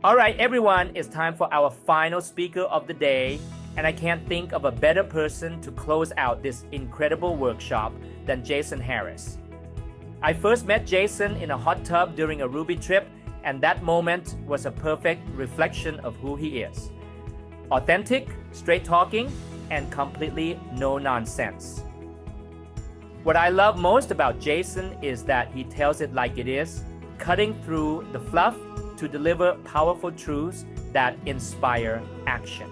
All right, everyone, it's time for our final speaker of the day, and I can't think of a better person to close out this incredible workshop than Jason Harris. I first met Jason in a hot tub during a Ruby trip, and that moment was a perfect reflection of who he is. Authentic, straight talking, and completely no nonsense. What I love most about Jason is that he tells it like it is, cutting through the fluff to deliver powerful truths that inspire action.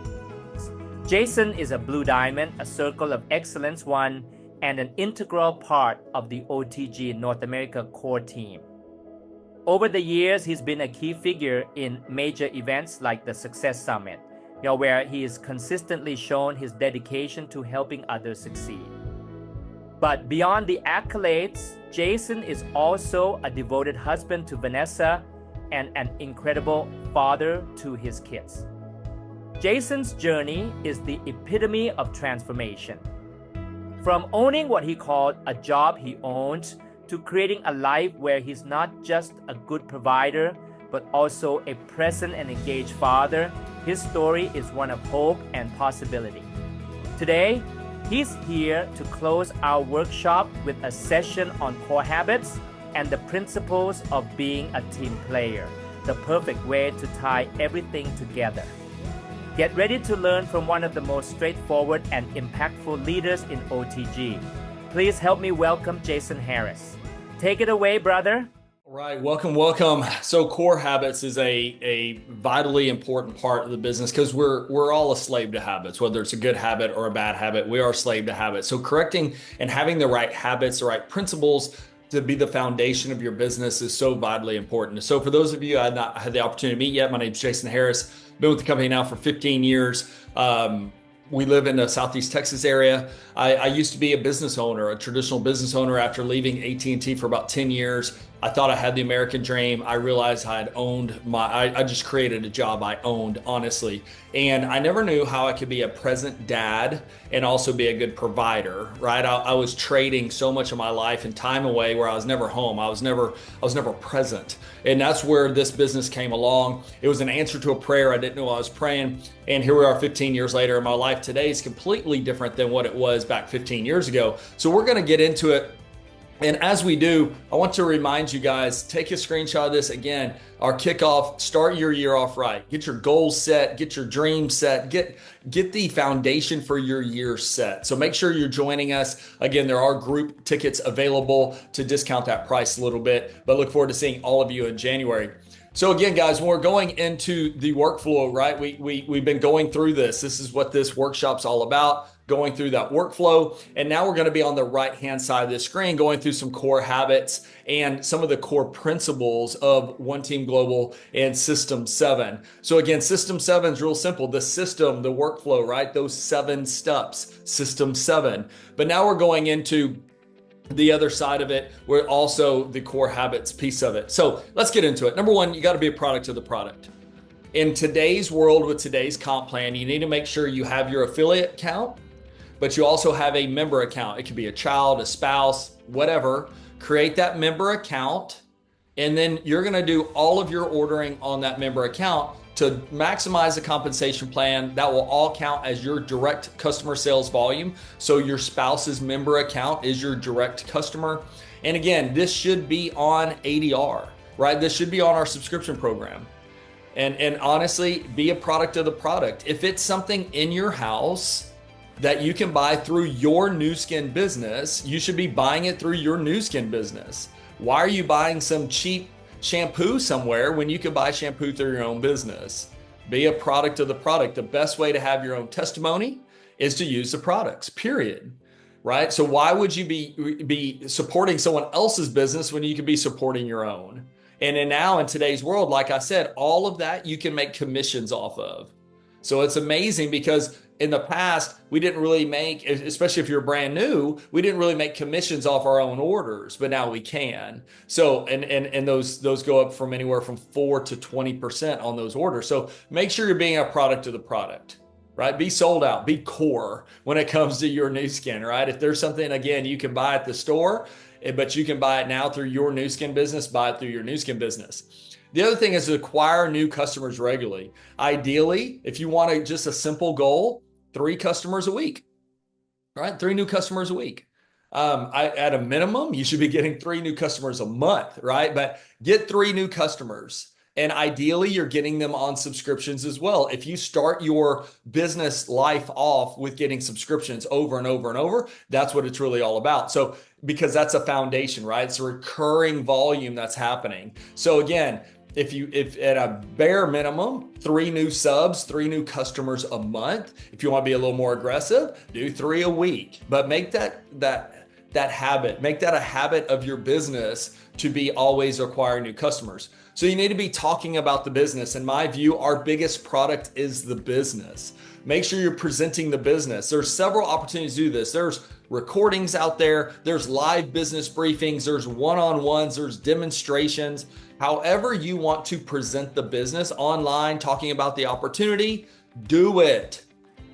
Jason is a blue diamond, a circle of excellence one, and an integral part of the OTG North America core team. Over the years, he's been a key figure in major events like the Success Summit, where he has consistently shown his dedication to helping others succeed. But beyond the accolades, Jason is also a devoted husband to Vanessa and an incredible father to his kids. Jason's journey is the epitome of transformation. From owning what he called a job he owns to creating a life where he's not just a good provider, but also a present and engaged father, his story is one of hope and possibility. Today, he's here to close our workshop with a session on core habits and the principles of being a team player, the perfect way to tie everything together. Get ready to learn from one of the most straightforward and impactful leaders in OTG. Please help me welcome Jason Harris. Take it away, brother. All right, welcome. So core habits is a vitally important part of the business because we're all a slave to habits, whether it's a good habit or a bad habit. We are a slave to habits. So correcting and having the right habits, the right principles to be the foundation of your business is so vitally important. So for those of you I had not had the opportunity to meet yet, my name is Jason Harris. Been with the company now for 15 years. We live in the Southeast Texas area. I used to be a business owner, a traditional business owner. After leaving AT&T for about 10 years, I thought I had the American dream. I realized I had owned I just created a job I owned, honestly. And I never knew how I could be a present dad and also be a good provider, right? I was trading so much of my life and time away where I was never home. I was never present. And that's where this business came along. It was an answer to a prayer. I didn't know I was praying. And here we are 15 years later, and my life today is completely different than what it was back 15 years ago. So we're going to get into it. And as we do, I want to remind you guys, take a screenshot of this again, our kickoff, start your year off right. Get your goals set, get your dreams set, get the foundation for your year set. So make sure you're joining us. Again, there are group tickets available to discount that price a little bit, but look forward to seeing all of you in January. So again, guys, when we're going into the workflow, right, we've been going through this. This is what this workshop's all about, going through that workflow. And now we're going to be on the right-hand side of the screen, going through some core habits and some of the core principles of One Team Global and System 7. So again, System 7 is real simple. The system, the workflow, right? Those 7 steps, System 7. But now we're going into the other side of it, where also the core habits piece of it. So let's get into it. Number one, you got to be a product of the product. In today's world with today's comp plan, you need to make sure you have your affiliate account, but you also have a member account. It could be a child, a spouse, whatever. Create that member account, and then you're going to do all of your ordering on that member account to maximize the compensation plan. That will all count as your direct customer sales volume. So your spouse's member account is your direct customer. And again, this should be on ADR, right? This should be on our subscription program. And honestly, be a product of the product. If it's something in your house that you can buy through your Nu Skin business, you should be buying it through your Nu Skin business. Why are you buying some cheap shampoo somewhere when you could buy shampoo through your own business? Be a product of the product. The best way to have your own testimony is to use the products, period. Right? So why would you be supporting someone else's business when you could be supporting your own? And then now in today's world, like I said, all of that you can make commissions off of. So it's amazing because in the past, we didn't really make, especially if you're brand new, we didn't really make commissions off our own orders, but now we can. So, and those go up from anywhere from 4 to 20% on those orders. So make sure you're being a product of the product, right? Be sold out, be core when it comes to your Nu Skin, right? If there's something, again, you can buy at the store, but you can buy it now through your Nu Skin business, buy it through your Nu Skin business. The other thing is to acquire new customers regularly. Ideally, if you want just a simple goal, 3 customers a week, right? 3 new customers a week. At a minimum, you should be getting 3 new customers a month, right? But get 3 new customers. And ideally, you're getting them on subscriptions as well. If you start your business life off with getting subscriptions over and over and over, that's what it's really all about. So, because that's a foundation, right? It's a recurring volume that's happening. So again, if at a bare minimum, 3 new subs, 3 new customers a month. If you want to be a little more aggressive, do 3 a week. But make that habit, make that a habit of your business to be always acquiring new customers. So you need to be talking about the business. In my view, our biggest product is the business. Make sure you're presenting the business. There's several opportunities to do this. There's recordings out there. There's live business briefings. There's one-on-ones. There's demonstrations. However you want to present the business online, talking about the opportunity, do it.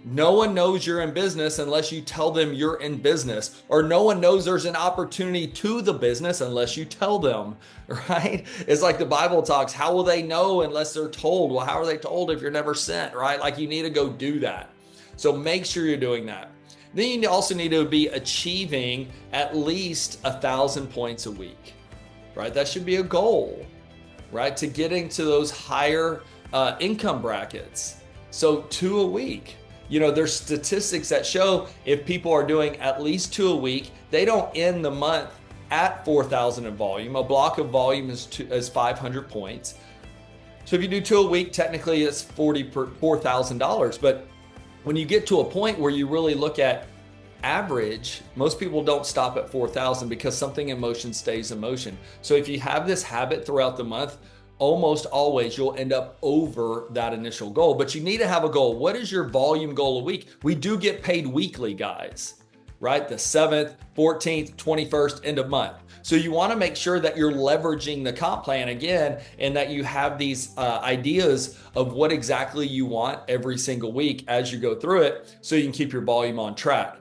No one knows you're in business unless you tell them you're in business, or no one knows there's an opportunity to the business unless you tell them, right? It's like the Bible talks, how will they know unless they're told? Well, how are they told if you're never sent, right? Like you need to go do that. So make sure you're doing that. Then you also need to be achieving at least 1,000 points a week, right? That should be a goal, right? To get into those higher income brackets. So 2 a week. You know, there's statistics that show if people are doing at least 2 a week, they don't end the month at 4,000 in volume. A block of volume is 500 points. So if you do 2 a week, technically it's $4,000. But when you get to a point where you really look at average, most people don't stop at 4,000 because something in motion stays in motion. So if you have this habit throughout the month, almost always you'll end up over that initial goal. But you need to have a goal. What is your volume goal a week? We do get paid weekly, guys, right? The 7th, 14th, 21st, end of month. So you want to make sure that you're leveraging the comp plan again, and that you have these ideas of what exactly you want every single week as you go through it, so you can keep your volume on track.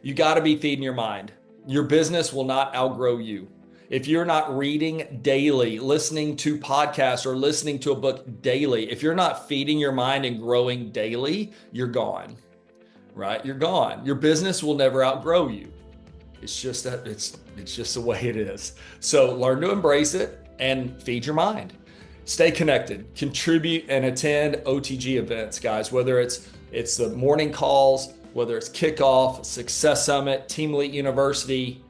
You got to be feeding your mind. Your business will not outgrow you. If you're not reading daily, listening to podcasts, or listening to a book daily, if you're not feeding your mind and growing daily, you're gone, right? You're gone. Your business will never outgrow you. It's just that it's just the way it is. So learn to embrace it and feed your mind. Stay connected, contribute, and attend OTG events, guys, whether it's the morning calls, whether it's kickoff, Success Summit, Team Elite University,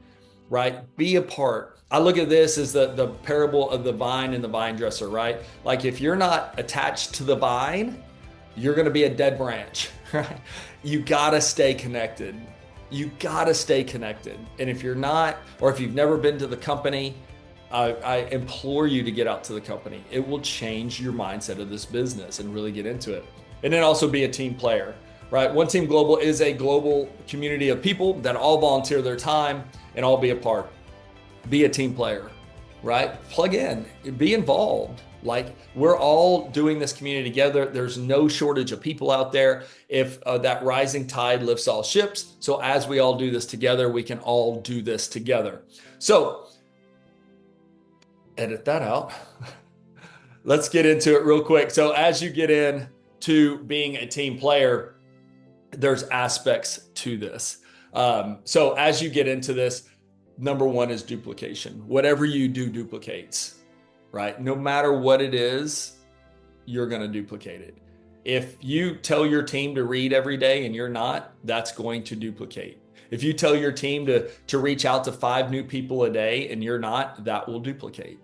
right? Be a part. I look at this as the parable of the vine and the vine dresser, right? Like if you're not attached to the vine, you're going to be a dead branch, right? You got to stay connected. You got to stay connected. And if you're not, or if you've never been to the company, I implore you to get out to the company. It will change your mindset of this business and really get into it. And then also be a team player, right? One Team Global is a global community of people that all volunteer their time and all be a part. Be a team player, right? Plug in, be involved. Like we're all doing this community together. There's no shortage of people out there. If that rising tide lifts all ships. So as we all do this together, we can all do this together. So edit that out. Let's get into it real quick. So as you get in to being a team player, there's aspects to this. So as you get into this, number one is duplication. Whatever you do duplicates, right? No matter what it is, you're going to duplicate it. If you tell your team to read every day and you're not, that's going to duplicate. If you tell your team to reach out to 5 new people a day and you're not, that will duplicate,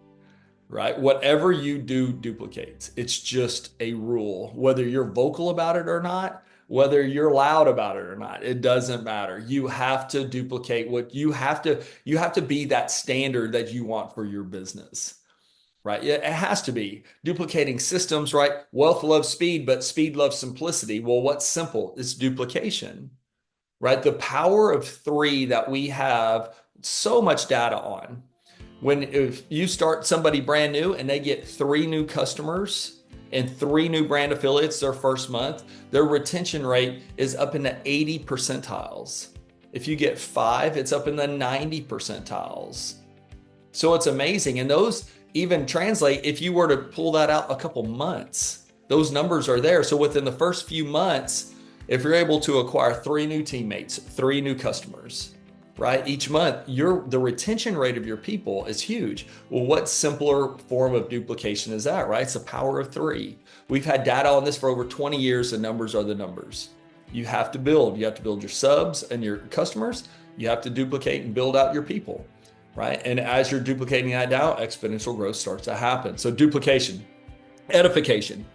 right? Whatever you do duplicates. It's just a rule. Whether you're vocal about it or not, whether you're loud about it or not, it doesn't matter. You have to duplicate what you have to be that standard that you want for your business, right? It has to be duplicating systems, right? Wealth loves speed, but speed loves simplicity. Well, what's simple? It's duplication, right? The power of 3 that we have so much data on. If you start somebody brand new and they get 3 new customers and 3 new brand affiliates their first month, their retention rate is up in the 80 percentiles. If you get 5, it's up in the 90 percentiles. So it's amazing. And those even translate, if you were to pull that out a couple months, those numbers are there. So within the first few months, if you're able to acquire 3 new teammates, 3 new customers, right? Each month, the retention rate of your people is huge. Well, what simpler form of duplication is that, right? It's the power of 3. We've had data on this for over 20 years. The numbers are the numbers. You have to build your subs and your customers. You have to duplicate and build out your people, right? And as you're duplicating that down, exponential growth starts to happen. So duplication, edification,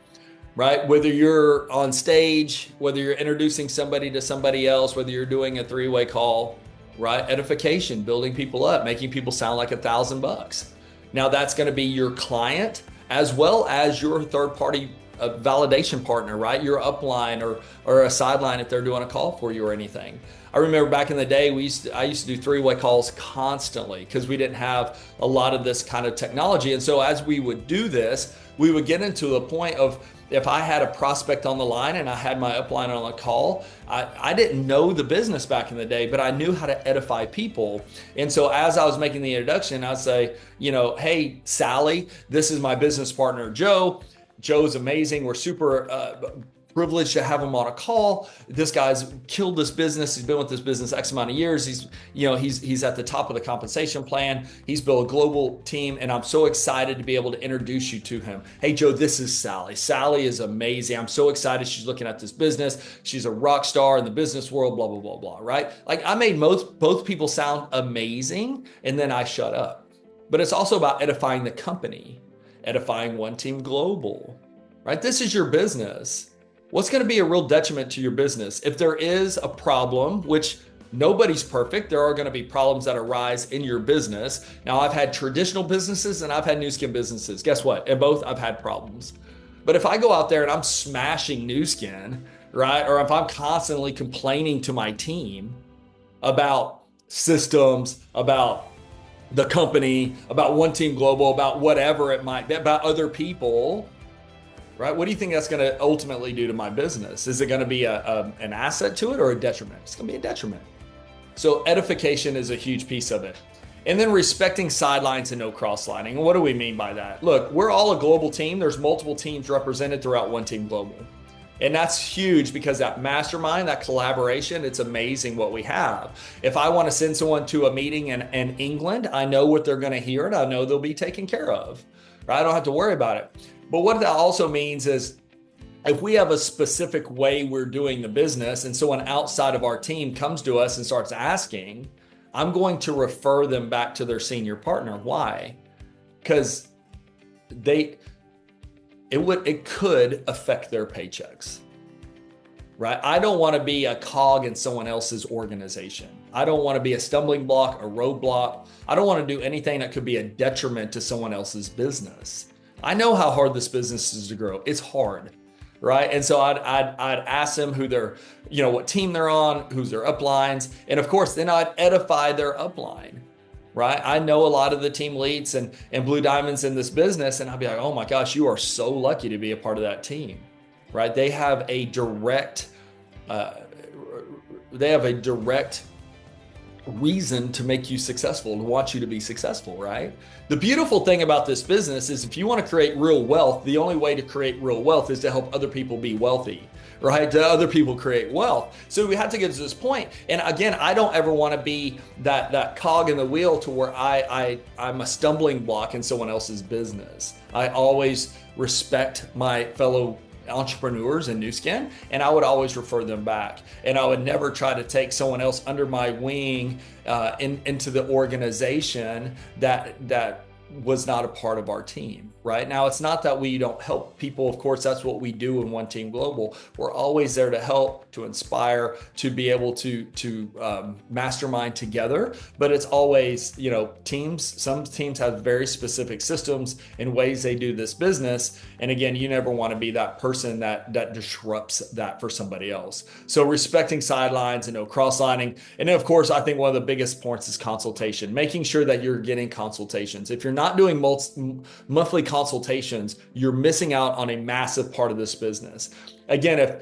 right? Whether you're on stage, whether you're introducing somebody to somebody else, whether you're doing a 3-way call, right? Edification, building people up, making people sound like $1,000. Now that's going to be your client as well as your third-party validation partner, right? Your upline or a sideline if they're doing a call for you or anything. I remember back in the day, I used to do 3-way calls constantly because we didn't have a lot of this kind of technology. And so as we would do this, we would get into a point of, if I had a prospect on the line and I had my upline on a call, I didn't know the business back in the day, but I knew how to edify people. And so as I was making the introduction, I'd say, hey, Sally, this is my business partner, Joe. Joe's amazing. We're super privileged to have him on a call. This guy's killed this business. He's been with this business X amount of years. He's at the top of the compensation plan. He's built a global team, and I'm so excited to be able to introduce you to him. Hey, Joe, this is Sally. Sally is amazing. I'm so excited she's looking at this business. She's a rock star in the business world, blah, blah, blah, blah, right? Like I made both people sound amazing, and then I shut up. But it's also about edifying the company, edifying One Team Global, right? This is your business. What's going to be a real detriment to your business? If there is a problem, which nobody's perfect, there are going to be problems that arise in your business. Now, I've had traditional businesses and I've had new skin businesses. Guess what? In both, I've had problems. But if I go out there and I'm smashing new skin, right? Or if I'm constantly complaining to my team about systems, about the company, about One Team Global, about whatever it might be, about other people, right? What do you think that's going to ultimately do to my business? Is it going to be an asset to it or a detriment? It's going to be a detriment. So edification is a huge piece of it. And then respecting sidelines and no cross-lining. And what do we mean by that? Look, we're all a global team. There's multiple teams represented throughout One Team Global. And that's huge because that mastermind, that collaboration, it's amazing what we have. If I want to send someone to a meeting in England, I know what they're going to hear and I know they'll be taken care of, right? I don't have to worry about it. But what that also means is if we have a specific way we're doing the business and someone outside of our team comes to us and starts asking, I'm going to refer them back to their senior partner. Why? Because it could affect their paychecks, right? I don't want to be a cog in someone else's organization. I don't want to be a stumbling block, a roadblock. I don't want to do anything that could be a detriment to someone else's business. I know how hard this business is to grow. It's hard, right? And so I'd ask them who they're, what team they're on, who's their uplines. And of course, then I'd edify their upline, right? I know a lot of the team leads and blue diamonds in this business. And I'd be like, oh my gosh, you are so lucky to be a part of that team, right? They have a direct reason to make you successful, to want you to be successful, right? The beautiful thing about this business is if you want to create real wealth, the only way to create real wealth is to help other people be wealthy, right? To other people create wealth. So we have to get to this point. And again, I don't ever want to be that cog in the wheel to where I'm a stumbling block in someone else's business. I always respect my fellow entrepreneurs in new skin, and I would always refer them back. And I would never try to take someone else under my wing into the organization that was not a part of our team, right? Now, it's not that we don't help people. Of course, that's what we do in One Team Global. We're always there to help, to inspire, to be able to mastermind together. But it's always, teams. Some teams have very specific systems and ways they do this business. And again, you never want to be that person that disrupts that for somebody else. So respecting sidelines and no cross-lining. And then, of course, I think one of the biggest points is consultation, making sure that you're getting consultations. If you're not doing monthly consultations, you're missing out on a massive part of this business. Again,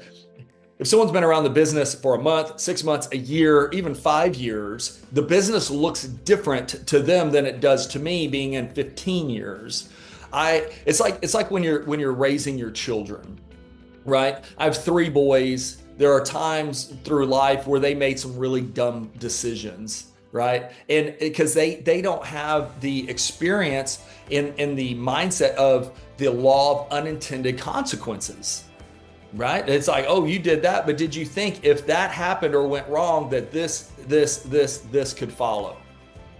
If someone's been around the business for a month, 6 months, a year, even 5 years, the business looks different to them than it does to me being in 15 years. It's like when you're raising your children, right? I have 3 boys. There are times through life where they made some really dumb decisions, right? And because they don't have the experience in the mindset of the law of unintended consequences. Right? It's like, oh, you did that, but did you think if that happened or went wrong that this could follow?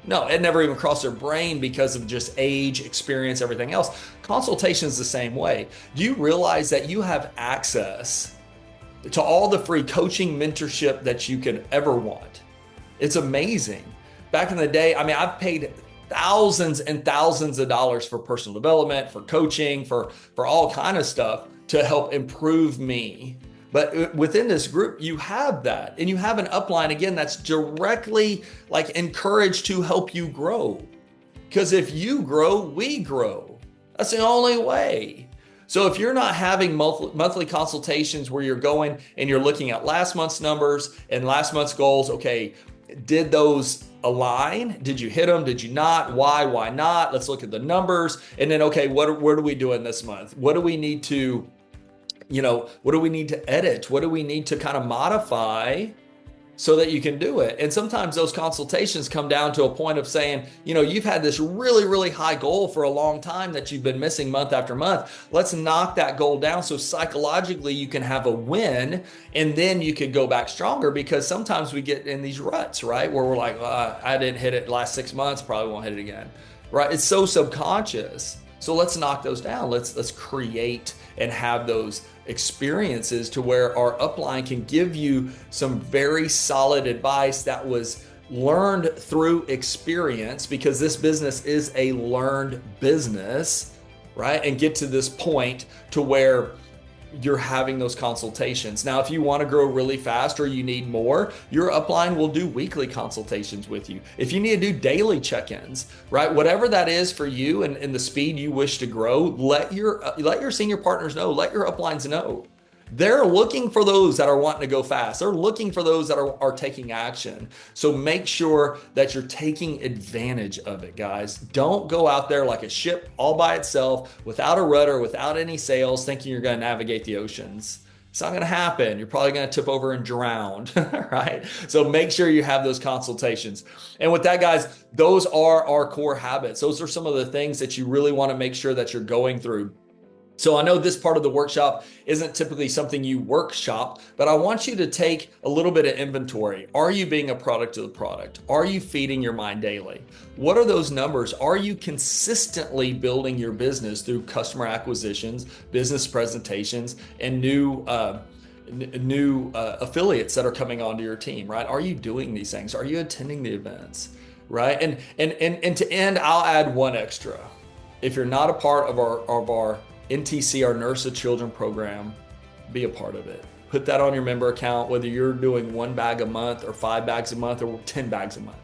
No, it never even crossed their brain because of just age, experience, everything else. Consultation is the same way. Do you realize that you have access to all the free coaching, mentorship that you could ever want? It's amazing. Back in the day, I mean, I've paid thousands and thousands of dollars for personal development, for coaching, for all kind of stuff to help improve me. But within this group, you have that, and you have an upline again that's directly like encouraged to help you grow. Because if you grow, we grow. That's the only way. So if you're not having monthly consultations where you're going and you're looking at last month's numbers and last month's goals, okay, did those align? Did you hit them? Did you not? Why not? Let's look at the numbers. And then, okay, what are we doing this month? What do we need to edit? What do we need to kind of modify so that you can do it? And sometimes those consultations come down to a point of saying, you've had this really, really high goal for a long time that you've been missing month after month. Let's knock that goal down so psychologically you can have a win, and then you could go back stronger, because sometimes we get in these ruts, right? Where we're like, I didn't hit it the last 6 months, probably won't hit it again, right? It's so subconscious. So let's knock those down. Let's create and have those experiences to where our upline can give you some very solid advice that was learned through experience, because this business is a learned business, right? And get to this point to where you're having those consultations. Now, if you want to grow really fast or you need more, your upline will do weekly consultations with you. If you need to do daily check-ins, right? Whatever that is for you and the speed you wish to grow, let your senior partners know, let your uplines know. They're looking for those that are wanting to go fast. They're looking for those that are taking action. So make sure that you're taking advantage of it, guys. Don't go out there like a ship all by itself, without a rudder, without any sails, thinking you're going to navigate the oceans. It's not going to happen. You're probably going to tip over and drown, right? So make sure you have those consultations. And with that, guys, those are our core habits. Those are some of the things that you really want to make sure that you're going through. So I know this part of the workshop isn't typically something you workshop, but I want you to take a little bit of inventory. Are you being a product of the product? Are you feeding your mind daily? What are those numbers? Are you consistently building your business through customer acquisitions, business presentations, and new affiliates that are coming onto your team, right? Are you doing these things? Are you attending the events, right? And to end, I'll add one extra. If you're not a part of our NTC, our Nurse to Children program, be a part of it. Put that on your member account, whether you're doing 1 bag a month or 5 bags a month or 10 bags a month.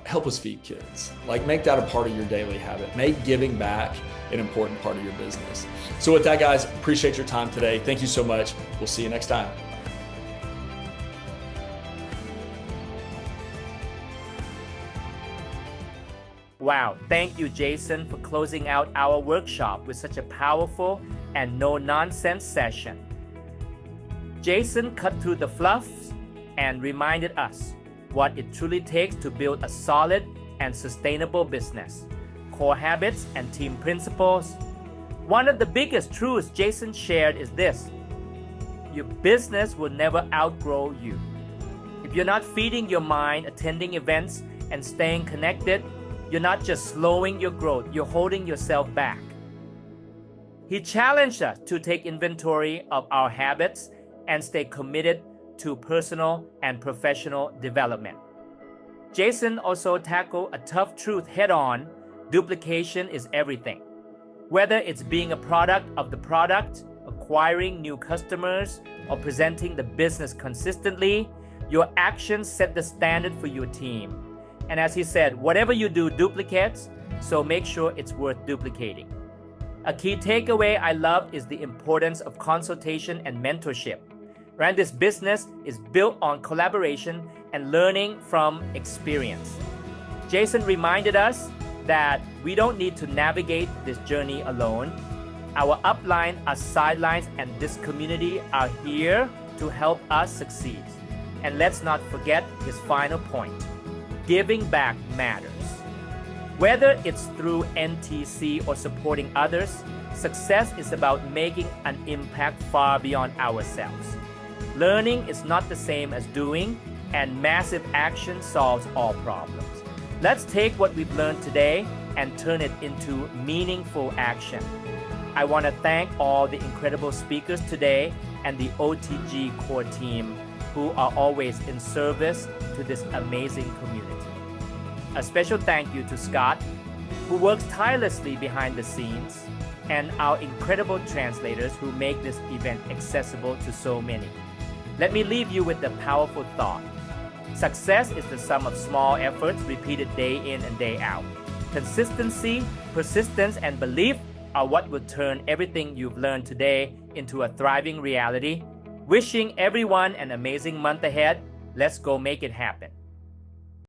Help us feed kids. Make that a part of your daily habit. Make giving back an important part of your business. So with that, guys, appreciate your time today. Thank you so much. We'll see you next time. Wow, thank you, Jason, for closing out our workshop with such a powerful and no-nonsense session. Jason cut through the fluff and reminded us what it truly takes to build a solid and sustainable business, core habits and team principles. One of the biggest truths Jason shared is this: your business will never outgrow you. If you're not feeding your mind, attending events, and staying connected, you're not just slowing your growth, you're holding yourself back. He challenged us to take inventory of our habits and stay committed to personal and professional development. Jason also tackled a tough truth head-on: duplication is everything. Whether it's being a product of the product, acquiring new customers, or presenting the business consistently, your actions set the standard for your team. And as he said, whatever you do duplicates, so make sure it's worth duplicating. A key takeaway I love is the importance of consultation and mentorship. Right? This business is built on collaboration and learning from experience. Jason reminded us that we don't need to navigate this journey alone. Our upline, our sidelines, and this community are here to help us succeed. And let's not forget his final point. Giving back matters. Whether it's through NTC or supporting others, success is about making an impact far beyond ourselves. Learning is not the same as doing, and massive action solves all problems. Let's take what we've learned today and turn it into meaningful action. I want to thank all the incredible speakers today and the OTG core team who are always in service to this amazing community. A special thank you to Scott, who works tirelessly behind the scenes, and our incredible translators who make this event accessible to so many. Let me leave you with the powerful thought. Success is the sum of small efforts repeated day in and day out. Consistency, persistence, and belief are what will turn everything you've learned today into a thriving reality. Wishing everyone an amazing month ahead. Let's go make it happen.